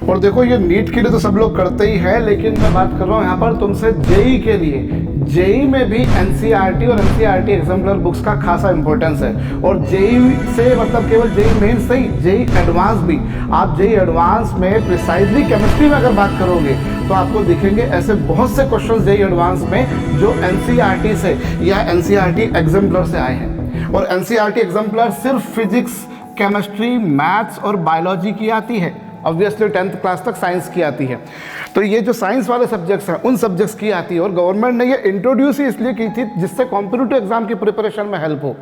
और देखो ये नीट के लिए तो सब लोग करते ही हैं, लेकिन मैं बात कर रहा हूँ यहाँ पर तुमसे जेई के लिए। जेई में भी एनसीईआरटी और एनसीईआरटी एग्जाम्पलर बुक्स का खासा इंपॉर्टेंस है। और जेई से मतलब केवल जेई मेंस नहीं, जेई एडवांस भी। आप जेई एडवांस में प्रिसाइजली केमिस्ट्री में अगर बात करोगे तो आपको दिखेंगे ऐसे बहुत से क्वेश्चंस जेई एडवांस में जो एनसीईआरटी से या एनसीईआरटी एग्जाम्पलर से आए हैं। और एनसीईआरटी एग्जाम्पलर सिर्फ फिजिक्स, केमिस्ट्री, मैथ्स और बायोलॉजी की आती है। ऑब्वियसली 10th क्लास तक साइंस की आती है। तो ये जो साइंस वाले सब्जेक्ट्स हैं उन सब्जेक्ट्स की आती है। और गवर्नमेंट ने ये इंट्रोड्यूस ही इसलिए की थी जिससे कॉम्पिटिटिव एग्जाम की प्रिपरेशन में हेल्प हो।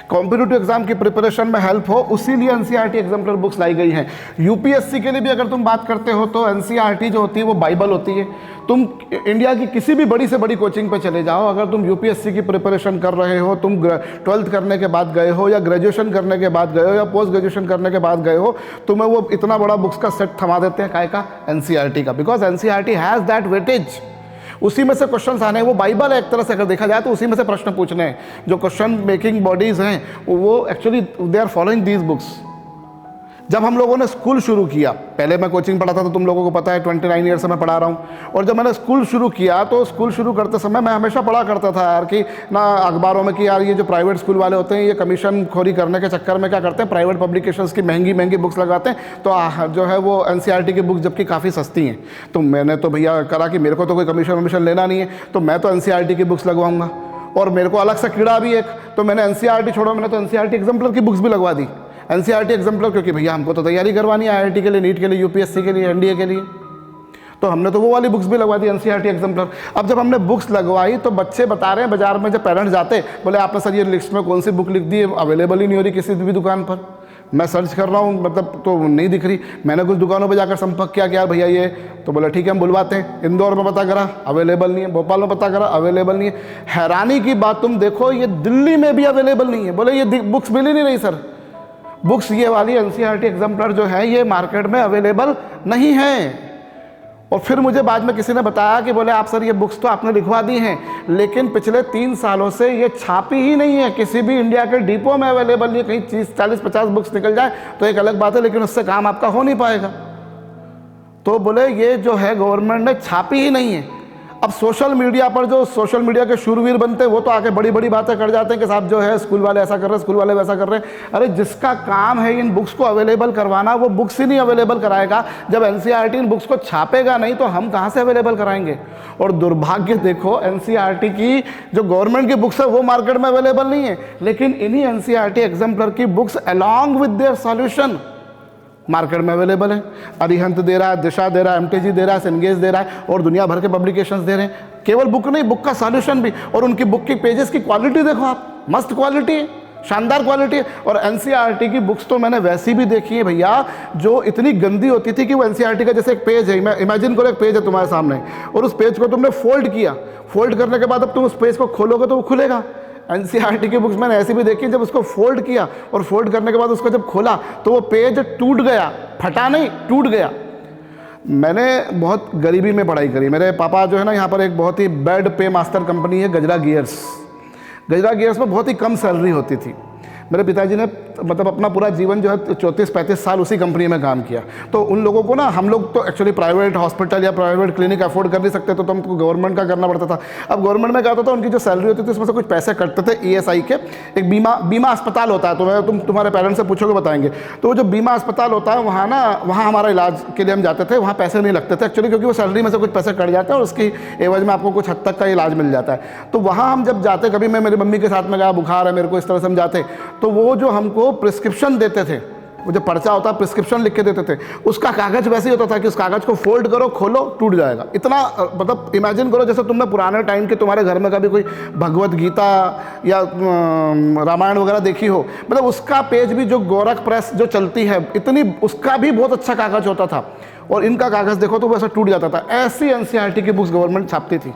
कॉम्पिटिटिव एग्जाम की प्रिपरेशन में हेल्प हो, उसीलिए एनसीईआरटी एग्जाम्पलर बुक्स लाई गई हैं। यूपीएससी के लिए भी अगर तुम बात करते हो तो एनसीईआरटी जो होती है वो बाइबल होती है। तुम इंडिया की किसी भी बड़ी से बड़ी कोचिंग पे चले जाओ, अगर तुम यूपीएससी की प्रिपरेशन कर रहे हो, तुम 12th करने के बाद गए हो या ग्रेजुएशन करने के बाद गए हो या पोस्ट ग्रेजुएशन करने के बाद गए हो, तुम्हें वो इतना बड़ा बुक्स का सेट थमा देते हैं। काय का? एनसीईआरटी का। Because NCERT has that weightage. उसी में से क्वेश्चंस आने हैं। वो बाइबल है एक तरह से अगर देखा जाए तो, उसी में से प्रश्न पूछने हैं। जो क्वेश्चन मेकिंग बॉडीज हैं वो actually they are following these books. जब हम लोगों ने स्कूल शुरू किया, पहले मैं कोचिंग पढ़ा था तो तुम लोगों को पता है 29 ईयर से मैं पढ़ा रहा हूँ। और जब मैंने स्कूल शुरू किया तो स्कूल शुरू करते समय मैं हमेशा पढ़ा करता था यार कि ना अखबारों में कि यार ये जो प्राइवेट स्कूल वाले होते हैं ये कमीशन खोरी करने के चक्कर में क्या करते हैं, प्राइवेट पब्लिकेशंस की महंगी महंगी बुक्स लगाते हैं। तो जो है वो एनसीईआरटी की बुक्स जबकि काफ़ी सस्ती हैं। तो मैंने तो भैया करा कि मेरे को तो कोई कमीशन वमीशन लेना नहीं है, तो मैं तो एनसीईआरटी की बुक्स लगवाऊंगा। और मेरे को अलग से कीड़ा भी एक, तो मैंने एनसीईआरटी छोड़ो, मैंने तो एनसीईआरटी एग्जाम्पलर की बुक्स भी लगवा दी। एनसीईआरटी एग्जाम्पलर क्योंकि भैया हमको तो तैयारी करवानी है आईआईटी के लिए, नीट के लिए, यूपीएससी के लिए, एनडीए के लिए, तो हमने तो वो वाली बुक्स भी लगवा दी एनसीईआरटी एग्जाम्पलर। अब जब हमने बुक्स लगवाई तो बच्चे बता रहे हैं बाजार में जब पेरेंट्स जाते, बोले आपने सर ये लिस्ट में कौन सी बुक लिख दी है, अवेलेबल ही नहीं हो रही किसी भी दुकान पर। मैं सर्च कर रहा हूँ मतलब तो नहीं दिख रही। मैंने कुछ दुकानों पर जाकर संपर्क किया कि यार भैया ये, तो बोला ठीक है हम बुलवाते हैं। इंदौर में पता करा अवेलेबल नहीं है, भोपाल में पता करा अवेलेबल नहीं है। हैरानी की बात तुम देखो ये दिल्ली में भी अवेलेबल नहीं है। बोले ये बुक्स मिल ही नहीं रही सर, बुक्स ये वाली एनसीईआरटी एग्जाम्पलर जो है ये मार्केट में अवेलेबल नहीं है। और फिर मुझे बाद में किसी ने बताया कि बोले आप सर ये बुक्स तो आपने लिखवा दी हैं, लेकिन पिछले 3 सालों से ये छापी ही नहीं है, किसी भी इंडिया के डिपो में अवेलेबल नहीं है। कहीं 30, 40, 50 बुक्स निकल जाए तो एक अलग बात है, लेकिन उससे काम आपका हो नहीं पाएगा। तो बोले ये जो है गवर्नमेंट ने छापी ही नहीं है। अब सोशल मीडिया पर जो सोशल मीडिया के शूरवीर बनते हैं वो तो आके बड़ी बड़ी बातें कर जाते हैं कि साहब जो है स्कूल वाले ऐसा कर रहे हैं, स्कूल वाले वैसा कर रहे हैं। अरे जिसका काम है इन बुक्स को अवेलेबल करवाना वो बुक्स ही नहीं अवेलेबल कराएगा। जब एनसीईआरटी इन बुक्स को छापेगा नहीं तो हम कहाँ से अवेलेबल कराएंगे। और दुर्भाग्य देखो एनसीईआरटी की जो गवर्नमेंट की बुक्स है वो मार्केट में अवेलेबल नहीं है, लेकिन इन्हीं एनसीईआरटी एग्जाम्पलर की books along with their solution market में अवेलेबल है। अरिहंत दे रहा है, दिशा दे रहा है, एमटीजी दे रहा है, सेनगेज दे रहा है और दुनिया भर के पब्लिकेशंस दे रहे हैं। केवल बुक नहीं, बुक का सॉल्यूशन भी। और उनकी बुक की पेजेस की क्वालिटी देखो आप, मस्त क्वालिटी है, शानदार क्वालिटी है। और एनसीईआरटी की बुक्स तो मैंने वैसी भी देखी है भैया जो इतनी गंदी होती थी कि वो एनसीईआरटी का जैसे एक पेज है, इमेजिन करो एक पेज है तुम्हारे सामने और उस पेज को तुमने फोल्ड किया, फोल्ड करने के बाद अब तुम उस पेज को खोलोगे तो वो खुलेगा। एनसीईआरटी की बुक्स मैंने ऐसी भी देखी, जब उसको फोल्ड किया और फोल्ड करने के बाद उसको जब खोला तो वो पेज टूट गया, फटा नहीं, टूट गया। मैंने बहुत गरीबी में पढ़ाई करी। मेरे पापा जो है ना यहाँ पर एक बहुत ही बेड पे मास्टर कंपनी है गजरा गियर्स। गजरा गियर्स में बहुत ही कम सैलरी होती थी। मेरे पिताजी ने मतलब अपना पूरा जीवन जो है 34-35 साल उसी कंपनी में काम किया। तो उन लोगों को ना, हम लोग तो एक्चुअली प्राइवेट हॉस्पिटल या प्राइवेट क्लिनिक अफोर्ड कर नहीं सकते, तो हमको गवर्नमेंट का करना पड़ता था। अब गवर्नमेंट में क्या होता था, उनकी जो सैलरी होती थी उसमें से कुछ पैसे कटते थे ईएसआई के। एक बीमा अस्पताल होता है, तो तुम्हारे पेरेंट्स से पूछोगे बताएंगे। तो वो जो बीमा अस्पताल होता है वहाँ ना, वहाँ हमारा इलाज के लिए हम जाते थे, वहाँ पैसे नहीं लगते थे एक्चुअली, क्योंकि वो सैलरी में से कुछ पैसे कट जाते हैं और उसकी एवज में आपको कुछ हद तक का इलाज मिल जाता है। तो वहाँ हम जब जाते, कभी मैं मेरी मम्मी के साथ में गया, बुखार है मेरे को, इस तरह से हम जाते, तो वो जो हमको प्रिस्क्रिप्शन देते थे, वो जो पर्चा होता है प्रिस्क्रिप्शन लिख के देते थे, उसका कागज वैसे ही होता था कि उस कागज को फोल्ड करो, खोलो, टूट जाएगा। इतना मतलब इमेजिन करो जैसे तुमने पुराने टाइम के तुम्हारे घर में कभी कोई भगवत गीता या रामायण वगैरह देखी हो, मतलब उसका पेज भी जो गोरख प्रेस जो चलती है इतनी, उसका भी बहुत अच्छा कागज होता था और इनका कागज देखो तो वैसा टूट जाता था। ऐसी एनसीईआरटी की बुक्स गवर्नमेंट छापती थी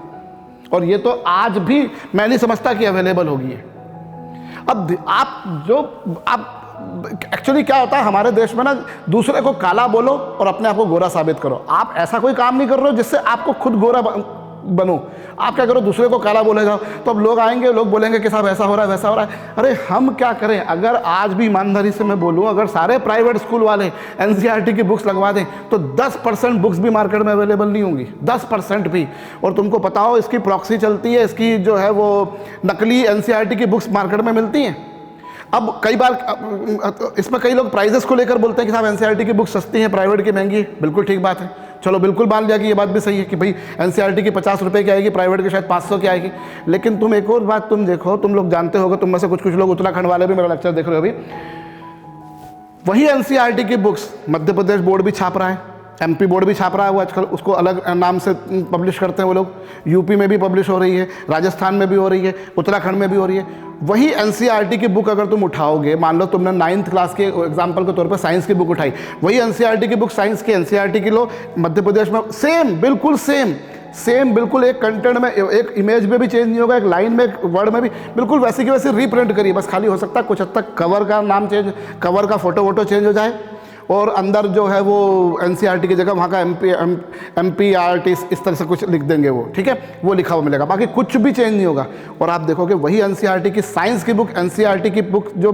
और ये तो आज भी मैं नहीं समझता कि अवेलेबल होगी है। अब आप एक्चुअली क्या होता है हमारे देश में ना, दूसरे को काला बोलो और अपने आप को गोरा साबित करो। आप ऐसा कोई काम नहीं कर रहे हो जिससे आपको खुद गोरा बनो। आप क्या करो, दूसरे को काला बोले जाओ, तो अब लोग आएंगे, लोग बोलेंगे कि साहब ऐसा हो रहा है वैसा हो रहा है। अरे हम क्या करें? अगर आज भी ईमानदारी से मैं बोलूँ, अगर सारे प्राइवेट स्कूल वाले एनसीईआरटी की बुक्स लगवा दें तो 10% बुक्स भी मार्केट में अवेलेबल नहीं होंगी, 10% भी। और तुमको पता हो इसकी प्रॉक्सी चलती है, इसकी जो है वो नकली एनसीईआरटी की बुक्स मार्केट में मिलती हैं। अब कई बार इसमें कई लोग प्राइजेस को लेकर बोलते हैं कि साहब एनसीईआरटी की बुक सस्ती है, प्राइवेट की महंगी है। बिल्कुल ठीक बात है, चलो बिल्कुल मान लिया कि ये बात भी सही है कि भाई एनसीईआरटी की 50 रुपये की आएगी, प्राइवेट की शायद 500 की आएगी। लेकिन तुम एक और बात तुम देखो, तुम लोग जानते होगे, तुम में से कुछ लोग उत्तराखंड वाले भी मेरा लेक्चर देख रहे हो अभी, वही एनसीईआरटी की बुक्स मध्य प्रदेश बोर्ड भी छाप रहा है, एमपी बोर्ड भी छाप रहा है, वो आजकल उसको अलग नाम से पब्लिश करते हैं वो लोग। यूपी में भी पब्लिश हो रही है, राजस्थान में भी हो रही है, उत्तराखंड में भी हो रही है। वही एनसीईआरटी की बुक अगर तुम उठाओगे, मान लो तुमने 9th क्लास के एग्जाम्पल के तौर पर साइंस की बुक उठाई, वही एनसीईआरटी की बुक साइंस की एनसीईआरटी की लो, मध्य प्रदेश में सेम, बिल्कुल सेम बिल्कुल, एक कंटेंट में, एक इमेज में भी चेंज नहीं होगा, एक लाइन में, एक वर्ड में भी बिल्कुल वैसे की वैसे रीप्रिंट करिए। बस खाली हो सकता है कुछ हद तक कवर का नाम चेंज, कवर का फोटो चेंज हो जाए, और अंदर जो है वो एनसीईआरटी की जगह वहाँ का एमपीआरटी इस तरह से कुछ लिख देंगे वो, ठीक है, वो लिखा हुआ मिलेगा, बाकी कुछ भी चेंज नहीं होगा। और आप देखोगे वही एनसीईआरटी की साइंस की बुक, एनसीईआरटी की बुक जो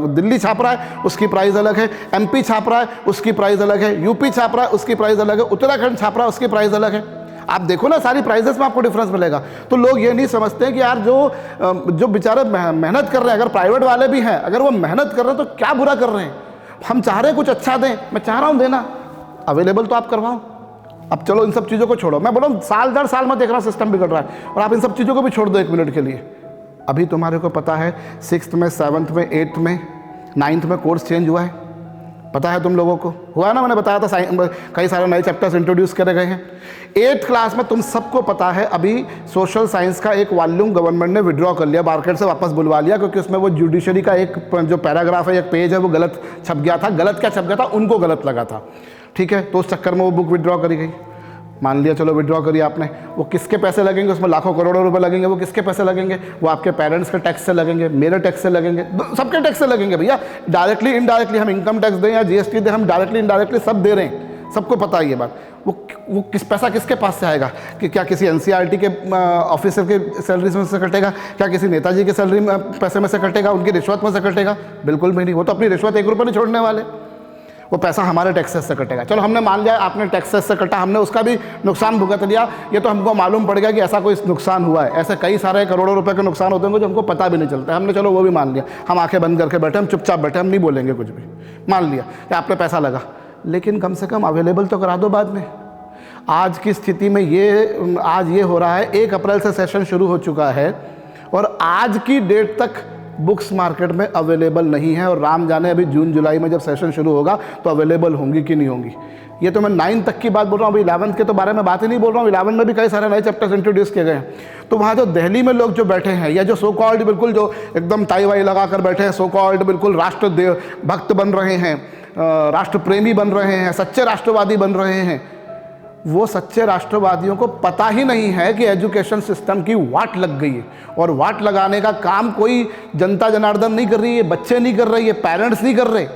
दिल्ली छाप रहा है उसकी प्राइस अलग है, एमपी छाप रहा है उसकी प्राइस अलग है, यूपी छाप रहा है उसकी प्राइस अलग है, उत्तराखंड छाप रहा है उसकी प्राइस अलग है। आप देखो ना, सारी प्राइजेस में आपको डिफरेंस मिलेगा। तो लोग ये नहीं समझते कि यार जो बेचारे मेहनत कर रहे हैं, अगर प्राइवेट वाले भी हैं, अगर वो मेहनत कर रहे हैं तो क्या बुरा कर रहे हैं? हम चाह रहे हैं कुछ अच्छा दें, मैं चाह रहा हूं देना, अवेलेबल तो आप करवाओ। अब चलो इन सब चीज़ों को छोड़ो, मैं बोला साल दर साल में देख रहा हूँ सिस्टम बिगड़ रहा है, और आप इन सब चीज़ों को भी छोड़ दो 1 मिनट के लिए। अभी तुम्हारे को पता है 6th में, 7th में, 8th में, 9th में कोर्स चेंज हुआ है, पता है तुम लोगों को? हुआ ना, मैंने बताया था, कई सारे नए चैप्टर्स इंट्रोड्यूस करे गए हैं। 8th क्लास में तुम सबको पता है अभी सोशल साइंस का एक वॉल्यूम गवर्नमेंट ने विड्रॉ कर लिया, मार्केट से वापस बुलवा लिया, क्योंकि उसमें वो जुडिशरी का एक जो पैराग्राफ है, एक पेज है, वो गलत छप गया था। गलत क्या छप गया था? उनको गलत लगा था, ठीक है, तो उस चक्कर में वो बुक विड्रॉ करी गई। मान लिया चलो विड्रॉ करिए आपने, वो किसके पैसे लगेंगे? उसमें लाखों करोड़ों रुपए लगेंगे, वो किसके पैसे लगेंगे? वो आपके पेरेंट्स के टैक्स से लगेंगे, मेरे टैक्स से लगेंगे, सबके टैक्स से लगेंगे भैया। डायरेक्टली इनडायरेक्टली हम इनकम टैक्स दें या जीएसटी दें, हम डायरेक्टली इनडायरेक्टली सब दे रहे हैं, सबको पता है ये बात। वो किस पैसा किसके पास से आएगा? कि क्या किसी एनसीईआरटी के ऑफिसर के सैलरी में से कटेगा? क्या किसी नेताजी के सैलरी में पैसे में से कटेगा? उनकी रिश्वत में से कटेगा? बिल्कुल भी नहीं। वो तो अपनी रिश्वत 1 रुपये नहीं छोड़ने वाले, वो पैसा हमारे टैक्सेस से कटेगा। चलो हमने मान लिया आपने टैक्सेस से कटा, हमने उसका भी नुकसान भुगत लिया, ये तो हमको मालूम पड़ गया कि ऐसा कोई नुकसान हुआ है। ऐसे कई सारे करोड़ों रुपए के नुकसान होते होंगे जो हमको पता भी नहीं चलता, हमने चलो वो भी मान लिया, हम आंखें बंद करके बैठे, हम चुपचाप बैठे, हम नहीं बोलेंगे कुछ भी, मान लिया कि आप पे पैसा लगा, लेकिन कम से कम अवेलेबल तो करा दो बाद में। आज की स्थिति में आज ये हो रहा है, 1 अप्रैल से सेशन शुरू हो चुका है और आज की डेट तक बुक्स मार्केट में अवेलेबल नहीं है, और राम जाने अभी जून जुलाई में जब सेशन शुरू होगा तो अवेलेबल होंगी कि नहीं होंगी। ये तो मैं 9th तक की बात बोल रहा हूँ, अभी 11th के तो बारे में बात ही नहीं बोल रहा हूँ। 11th में भी कई सारे नए चैप्टर्स इंट्रोड्यूस किए गए हैं। तो वहाँ जो दिल्ली में लोग जो बैठे हैं, या जो सो कॉल्ड बिल्कुल जो एकदम टाई वाई लगा कर बैठे हैं, सो कॉल्ड बिल्कुल राष्ट्र भक्त बन रहे हैं, राष्ट्र प्रेमी बन रहे हैं, सच्चे राष्ट्रवादी बन रहे हैं, वो सच्चे राष्ट्रवादियों को पता ही नहीं है कि एजुकेशन सिस्टम की वाट लग गई है। और वाट लगाने का काम कोई जनता जनार्दन नहीं कर रही है, बच्चे नहीं कर रहे, ये पेरेंट्स नहीं कर रहे।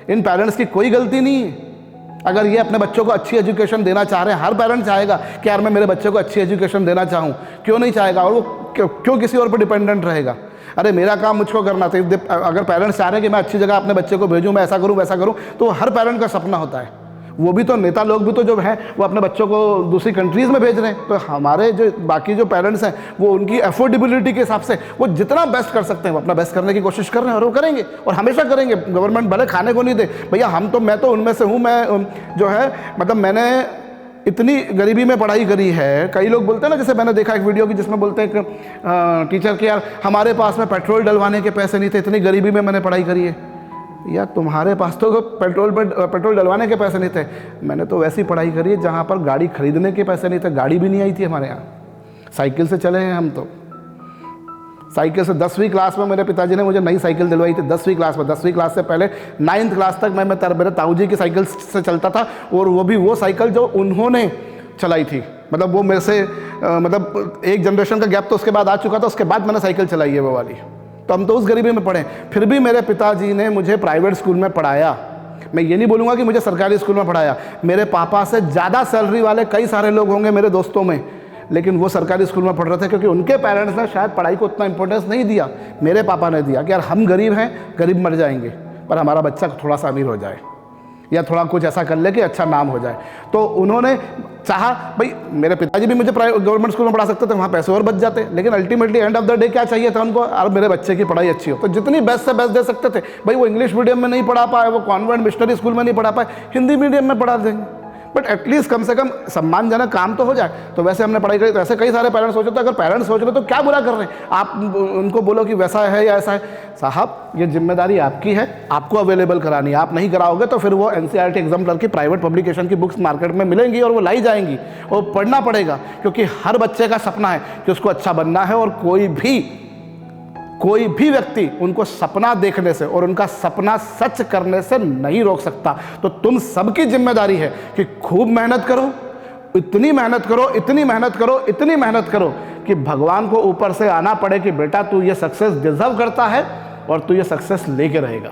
इन पेरेंट्स की कोई गलती नहीं है। अगर ये अपने बच्चों को अच्छी एजुकेशन देना चाह रहे हैं, हर पेरेंट चाहेगा कि यार मैं मेरे बच्चे को अच्छी एजुकेशन देना चाहूँ, क्यों नहीं चाहेगा? और वो क्यों किसी और पर डिपेंडेंट रहेगा? अरे मेरा काम मुझको करना चाहिए। अगर पेरेंट्स चाह रहे हैं कि मैं अच्छी जगह अपने बच्चे को भेजूँ, मैं ऐसा करूँ वैसा करूँ, तो हर पेरेंट का सपना होता है। वो भी तो नेता लोग भी तो जो हैं वो अपने बच्चों को दूसरी कंट्रीज़ में भेज रहे हैं, तो हमारे जो बाकी जो पेरेंट्स हैं वो उनकी अफोर्डेबिलिटी के हिसाब से वो जितना बेस्ट कर सकते हैं वो अपना बेस्ट करने की कोशिश कर रहे हैं, और वो करेंगे और हमेशा करेंगे। गवर्नमेंट भले खाने को नहीं दे भैया, मैं तो उनमें से हूँ। मैं जो है मतलब मैंने इतनी गरीबी में पढ़ाई करी है। कई लोग बोलते हैं ना, जैसे मैंने देखा एक वीडियो की जिसमें बोलते हैं टीचर कि यार हमारे पास में पेट्रोल डलवाने के पैसे नहीं थे, इतनी गरीबी में मैंने पढ़ाई करी है। या तुम्हारे पास तो पेट्रोल डलवाने के पैसे नहीं थे, मैंने तो वैसी पढ़ाई करी है जहाँ पर गाड़ी खरीदने के पैसे नहीं थे, गाड़ी भी नहीं आई थी हमारे यहाँ, साइकिल से चले हैं हम तो। साइकिल से 10वीं क्लास में मेरे पिताजी ने मुझे नई साइकिल दिलवाई थी। 10वीं क्लास में, 10वीं क्लास से पहले 9th क्लास तक मैं मेरे ताऊ जी की साइकिल से चलता था, और वो भी वो साइकिल जो उन्होंने चलाई थी। मतलब वो मेरे से मतलब एक जनरेशन का गैप तो उसके बाद आ चुका था, उसके बाद मैंने साइकिल चलाई है वो वाली। तो हम तो उस गरीबी में पढ़े, फिर भी मेरे पिताजी ने मुझे प्राइवेट स्कूल में पढ़ाया। मैं ये नहीं बोलूँगा कि मुझे सरकारी स्कूल में पढ़ाया। मेरे पापा से ज़्यादा सैलरी वाले कई सारे लोग होंगे मेरे दोस्तों में, लेकिन वो सरकारी स्कूल में पढ़ रहे थे क्योंकि उनके पेरेंट्स ने शायद पढ़ाई को उतना इंपॉर्टेंस नहीं दिया। मेरे पापा ने दिया कि यार हम गरीब हैं, गरीब मर जाएंगे, पर हमारा बच्चा थोड़ा सा अमीर हो जाए या थोड़ा कुछ ऐसा कर ले कि अच्छा नाम हो जाए। तो उन्होंने चाहा, भाई मेरे पिताजी भी मुझे गवर्नमेंट स्कूल में पढ़ा सकते थे, वहाँ पैसे और बच जाते, लेकिन ultimately end of the day क्या चाहिए था उनको, और मेरे बच्चे की पढ़ाई अच्छी हो। तो जितनी बेस्ट से बेस्ट दे सकते थे, भाई वो इंग्लिश मीडियम में नहीं पढ़ा पाए, वो कॉन्वेंट मिशनरी स्कूल में नहीं पढ़ा पाए, हिंदी मीडियम में पढ़ा देंगे, बट एटलीस्ट कम से कम सम्मानजनक काम तो हो जाए। तो वैसे हमने पढ़ाई करी। तो ऐसे कई सारे पेरेंट्स सोचे, तो अगर पेरेंट्स सोच रहे तो क्या बुरा कर रहे हैं आप, उनको बोलो कि वैसा है या ऐसा है। साहब ये जिम्मेदारी आपकी है, आपको अवेलेबल करानी है। आप नहीं कराओगे तो फिर वो NCERT एग्जाम्पलर की प्राइवेट पब्लिकेशन की बुक्स मार्केट में मिलेंगी और वो लाई जाएंगी और पढ़ना पड़ेगा, क्योंकि हर बच्चे का सपना है कि उसको अच्छा बनना है, और कोई भी व्यक्ति उनको सपना देखने से और उनका सपना सच करने से नहीं रोक सकता। तो तुम सबकी जिम्मेदारी है कि खूब मेहनत करो, इतनी मेहनत करो, इतनी मेहनत करो, इतनी मेहनत करो कि भगवान को ऊपर से आना पड़े कि बेटा तू ये सक्सेस डिजर्व करता है और तू ये सक्सेस लेके रहेगा।